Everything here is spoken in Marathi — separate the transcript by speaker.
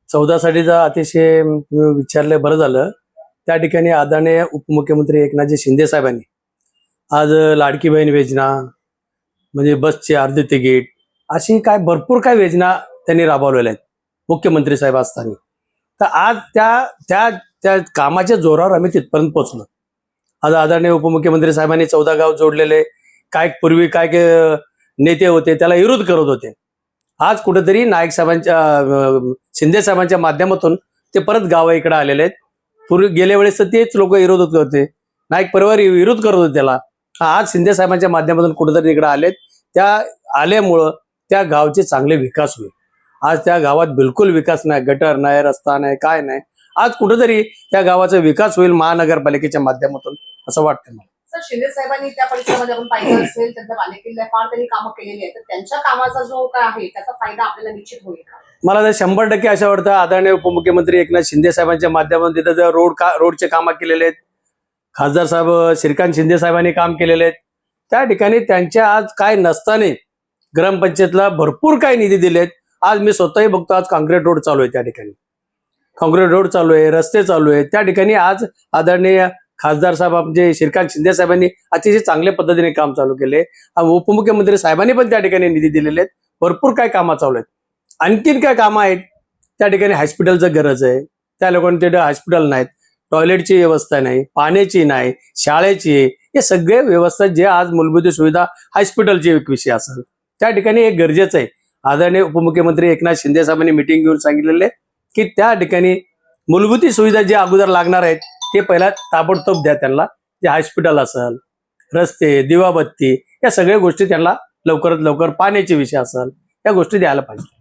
Speaker 1: 14 साठीचा अतिशय तुम्ही विचारलं बरं झालं. त्या ठिकाणी आदरणीय उपमुख्यमंत्री एकनाथजी शिंदे साहेबांनी आज लाडकी बहीण योजना म्हणजे बसचे अर्धे तिकीट अशी काय भरपूर काय योजना त्यांनी राबवलेल्या आहेत मुख्यमंत्री साहेब असताना. तर आज त्या त्या त्या कामाच्या जोरावर आम्ही तिथपर्यंत पोहोचलो. आज आदरणीय उपमुख्यमंत्री साहेबांनी 14 गाव जोडलेले. काय पूर्वी काय नेते होते त्याला विरोध करत होते. आज कुठेतरी नाईक साहेबांच्या शिंदे साहेबांच्या माध्यमातून ते परत गाव इकडे आलेले आहेत. पूर्वी गेल्या वेळेस तर तेच लोक विरोध होते, नाईक परिवार विरोध करत होते त्याला. आज शिंदे साहेबांच्या माध्यमातून कुठेतरी इकडे आलेत. त्या आल्यामुळं त्या गावचे चांगले विकास होईल. आज त्या गावात बिलकुल विकास नाही, गटर नाही, रस्ता नाही, काय नाही. आज कुठेतरी त्या गावाचा विकास होईल महानगरपालिकेच्या माध्यमातून असं वाटतं मला.
Speaker 2: सर, शिंदे साहेबांनी त्या परिसरामध्ये आपण पाहिलं असेल त्यांच्या बालेकिल्ला फार त्यांनी कामं केलेली आहेत. तर त्यांच्या कामाचा जो काय आहे त्याचा फायदा आपल्याला निश्चित होईल का?
Speaker 1: मला तर 100% असं वाटतं आदरणीय उपमुख्यमंत्री एकनाथ शिंदे साहेबांच्या माध्यमातून तिथं जर रोडचे कामं केलेले आहेत. खासदार साहेब श्रीकांत शिंदे साहेबांनी काम केलेले आहेत. त्या ठिकाणी त्यांच्या आज काय नसताना ग्रामपंचायतला भरपूर काय निधी दिलेत. आज मी स्वतःही बघतो आज काँक्रीट रोड चालू आहे, त्या ठिकाणी काँक्रीट रोड चालू आहे, रस्ते चालू आहेत. त्या ठिकाणी आज आदरणीय खासदार साहेब म्हणजे श्रीकांत शिंदे साहेबांनी अतिशय चांगल्या पद्धतीने काम चालू केले. उपमुख्यमंत्री साहेबांनी पण त्या ठिकाणी निधी दिलेले आहेत. भरपूर काय कामं चालू आहेत. आणखीन काय कामं आहेत त्या ठिकाणी. हॉस्पिटलचं गरज आहे, त्या लोकांना तिथे हॉस्पिटल नाहीत, टॉयलेटची व्यवस्था नाही, पाण्याची नाही, शाळेची, हे सगळे व्यवस्था जे आज मूलभूत सुविधा हॉस्पिटलची एक विषय असेल त्या ठिकाणी हे गरजेचं आहे. आदरणीय उपमुख्यमंत्री एकनाथ शिंदे साहेबांनी मिटिंग घेऊन सांगितलेले की त्या ठिकाणी मूलभूत सुविधा जे अगोदर लागणार आहेत ते पहिला ताबडतोब द्या त्यांना. जे हॉस्पिटल असेल, रस्ते, दिवाबत्ती, या सगळ्या गोष्टी त्यांना लवकरात लवकर, पाण्याचे विषय असेल, या गोष्टी द्यायला पाहिजे.